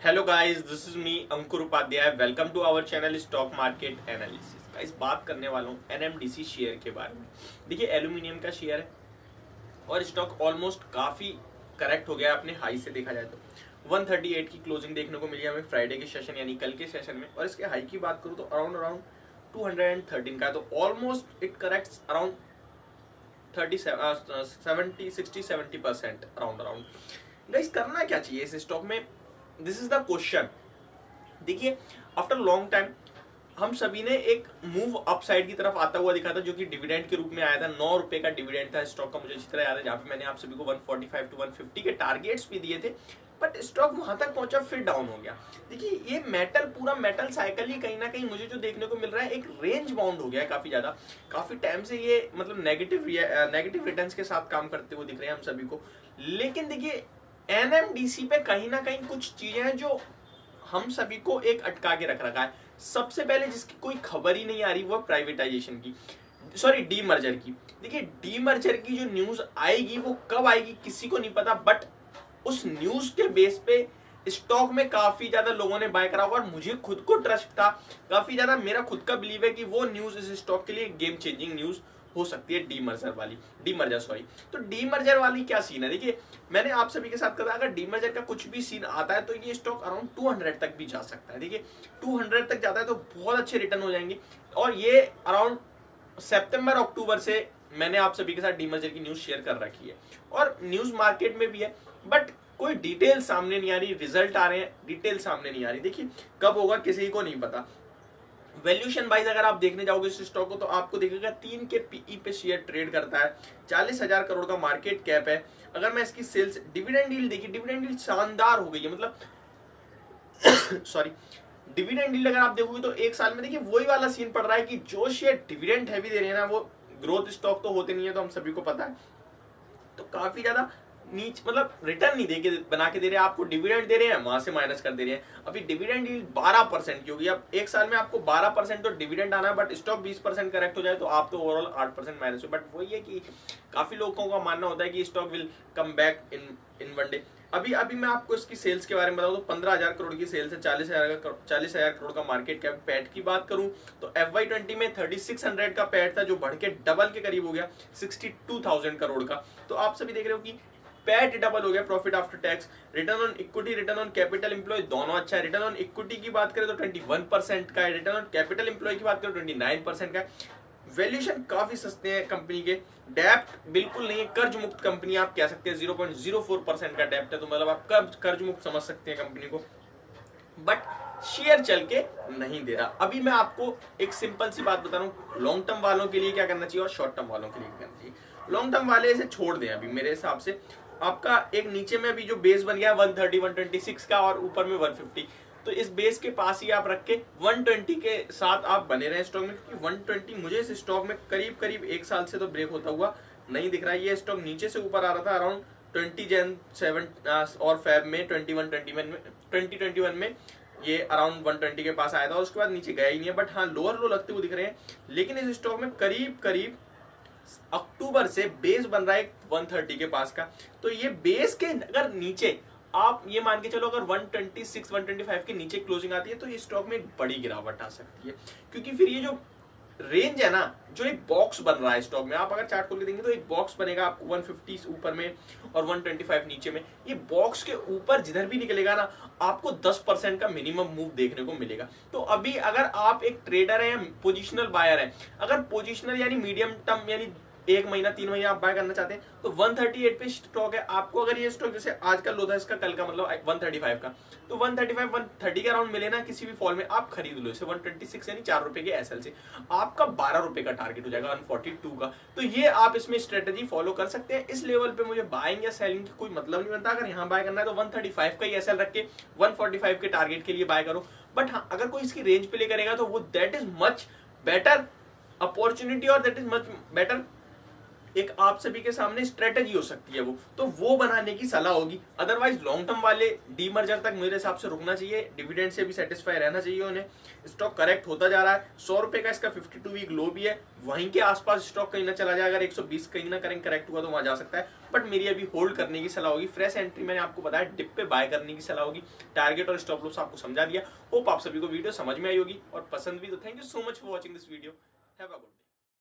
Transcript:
Hello guys, this is me Ankur Upadhyay. Welcome to our channel stock market analysis. Guys, बात करने वाला हूँ NMDC share के बारे में। देखिए, एल्यूमिनियम का शेयर है और स्टॉक ऑलमोस्ट काफी करेक्ट हो गया अपने हाई से देखा जाए तो 138 की क्लोजिंग देखने को मिली हमें फ्राइडे के सेशन यानी कल के सेशन में। और इसके हाई की बात करूँ तो अराउंड 213 का है, तो almost it corrects around 70% around. Guys, करना क्या चाहिए इस स्टॉक में, दिस इज द क्वेश्चन। देखिए, आफ्टर लॉन्ग टाइम हम सभी ने एक मूव अपसाइड की तरफ आता हुआ दिखा था, जो कि डिविडेंड के रूप में आया था। 9 रुपए का डिविडेंड था स्टॉक का, मुझे अच्छी तरह याद है, जहां पे मैंने आप सभी को 145 टू 150 के टारगेट्स भी दिए थे, बट स्टॉक वहां तक पहुंचा फिर डाउन हो गया। देखिए, ये मेटल पूरा मेटल साइकिल ही कहीं ना कहीं मुझे जो देखने को मिल रहा है एक रेंज बाउंड हो गया है काफी ज्यादा। काफी टाइम से ये मतलब नेगेटिव रिटर्न्स के साथ काम करते हुए दिख रहे हैं हम सभी को। लेकिन देखिए, एनएमडीसी पे कहीं ना कहीं कुछ चीजें हैं जो हम सभी को एक अटका के रख रखा है। सबसे पहले जिसकी कोई खबर ही नहीं आ रही वो प्राइवेटाइजेशन की, सॉरी डीमर्जर की। देखिए, डीमर्जर की जो न्यूज आएगी वो कब आएगी किसी को नहीं पता, बट उस न्यूज के बेस पे स्टॉक में काफी ज्यादा लोगों ने बाय करा होगा और मुझे खुद को ट्रस्ट था काफी ज्यादा। मेरा खुद का बिलीव है कि वो न्यूज इस स्टॉक के लिए गेम चेंजिंग न्यूज हो सकती है। डीमर्जर तो डीमर्जर वाली क्या सीन है। देखिए, मैंने आप सभी के साथ कहा अगर डीमर्जर का कुछ भी सीन आता है तो ये स्टॉक अराउंड 200 तक भी जा सकता है। देखिए, 200 तक जाता है तो बहुत अच्छे रिटर्न हो जाएंगे। और ये अराउंड सितंबर अक्टूबर से मैंने आप सभी के साथ डीमर्जर की न्यूज शेयर कर रखी है और न्यूज मार्केट में भी है, बट कोई डिटेल सामने नहीं आ रही। रिजल्ट आ रहे हैं, डिटेल सामने नहीं आ रही। देखिए, कब होगा किसी को नहीं पता। वैल्यूएशन वाइज अगर आप देखने जाओगे इस स्टॉक को तो आपको दिखेगा 3 के पीई पे शेयर ट्रेड करता है। 40,000 करोड़ का मार्केट कैप है। अगर मैं इसकी सेल्स डिविडेंड यील्ड देखिए, डिविडेंड यील्ड शानदार हो गई है, मतलब सॉरी, डिविडेंड यील्ड अगर आप देखोगे तो एक साल में देखिए वही वाला सीन पड़ रहा है कि जो शेयर डिविडेंड हैवी दे रहे हैं ना वो ग्रोथ स्टॉक तो होते नहीं है, तो हम सभी को पता है। तो काफी ज्यादा नीच मतलब रिटर्न नहीं देके बना के दे रहे हैं, आपको डिविडेंड दे रहे हैं वहां से माइनस कर दे रहे हैं। अभी डिविडेंड यील्ड 12% की होगी। अब एक साल में आपको 12% तो डिविडेंड आना है, बट स्टॉक 20% करेक्ट हो जाए तो आप तो ओवरऑल 8% माइनस हो। बट वही है कि काफी लोगों का मानना होता है कि stock will come back in one day. अभी मैं आपको इसकी सेल्स के बारे में बताऊं तो 15,000 करोड़ की सेल्स है, 40,000 करोड़ का मार्केट कैप। पैट की बात करूं तो FY20 में 3600 का पैट था, जो बढ़ के डबल के करीब हो गया 62,000 करोड़ का। तो आप सभी देख रहे हो कि पैट डबल हो गया, profit after tax. Return on equity, return on capital employ दोनों अच्छा है। रिटर्न ऑन इक्विटी की बात करें तो 21% का है, रिटर्न ऑन कैपिटल एम्प्लॉय की बात करें 29% का है। वैल्यूएशन काफी सस्ते हैं कंपनी के। डेप्ट बिल्कुल नहीं है, कर्ज मुक्त कंपनी आप कह सकते हैं। 0.04% का डेप्ट है, तो मतलब आप कर्ज मुक्त समझ सकते हैं कंपनी को, बट शेयर चल के नहीं दे रहा। अभी मैं आपको एक सिंपल सी बात बता रहा हूँ, लॉन्ग टर्म वालों के लिए क्या करना चाहिए और शॉर्ट टर्म वालों के लिए क्या करना चाहिए। लॉन्ग टर्म वाले इसे छोड़ दें अभी मेरे हिसाब से। आपका एक नीचे में भी जो बेस बन गया 130 126 का और ऊपर में 150, तो इस बेस के पास ही आप रख के 120 के साथ आप बने रहे स्टॉक में, क्योंकि 120 मुझे इस स्टॉक में करीब करीब एक साल से तो ब्रेक होता हुआ नहीं दिख रहा है। ये स्टॉक नीचे से ऊपर आ रहा था अराउंड 20 जन 7 और फेब में 2021 में ये अराउंड 120 के पास आया था और उसके बाद नीचे गया ही नहीं है। बट हाँ, लोअर लो लगते हुए दिख रहे हैं। लेकिन इस स्टॉक में करीब करीब अक्टूबर से बेस बन रहा है 130 के पास का। तो ये बेस के अगर नीचे आप ये मान के चलो अगर 126 125 के नीचे क्लोजिंग आती है तो ये स्टॉक में एक बड़ी गिरावट आ सकती है, क्योंकि फिर ये जो रेंज है ना, जो एक बॉक्स बन रहा है स्टॉक में, आप अगर चार्ट खोल के देंगे तो एक बॉक्स बनेगा आपको 150 ऊपर में और 125 नीचे में। ये बॉक्स के ऊपर जिधर भी निकलेगा ना, आपको 10% का मिनिमम मूव देखने को मिलेगा। तो अभी अगर आप एक ट्रेडर है, पोजिशनल बायर है, अगर पोजिशनल यानी मीडियम टर्म यानी 1 महीना 3 महीना आप बाय करना चाहते हैं तो 138 पे स्टॉक है। आपको अगर ये स्टॉक जैसे आज का लो था इसका, कल का मतलब 135 का, तो 135 130 के अराउंड मिले ना किसी भी फॉल में, आप खरीद लो इसे 126 यानी 4 रुपए के एसएल से। आपका 12 रुपए का टारगेट हो जाएगा 142 का। तो ये आप इसमें स्ट्रेटेजी फॉलो कर सकते हैं। इस लेवल पे मुझे बाइंग या सेलिंग की कोई मतलब नहीं बनता। अगर यहाँ बाय करना है तो 135 का ही एसएल रख के 145 के टारगेट के लिए बाय करो। बट हाँ, अगर कोई इसकी रेंज पे ले करेगा तो वो that is much better opportunity और दैट इज मच बेटर एक आप सभी के सामने स्ट्रेटेजी हो सकती है तो वो बनाने की सलाह होगी। अदरवाइज लॉन्ग टर्म वाले डीमर्जर तक मेरे हिसाब से रुकना चाहिए, डिविडेंड से भी सेटिस्फाई रहना चाहिए उन्हें। स्टॉक करेक्ट होता जा रहा है, 100 रुपए का इसका 52 वीक लो भी है, वहीं के आसपास स्टॉक कहीं ना चला जाए, अगर 120 कहीं ना करें करेक्ट हुआ तो वहां जा सकता है, बट मेरी अभी होल्ड करने की सलाह होगी। फ्रेश एंट्री मैंने आपको बताया, डिप पे बाय करने की सलाह होगी। टारगेट और स्टॉप लॉस आपको समझा दिया। होप आप सभी को वीडियो समझ में आई होगी और पसंद भी। तो thank you so much for watching this video. Have a good day.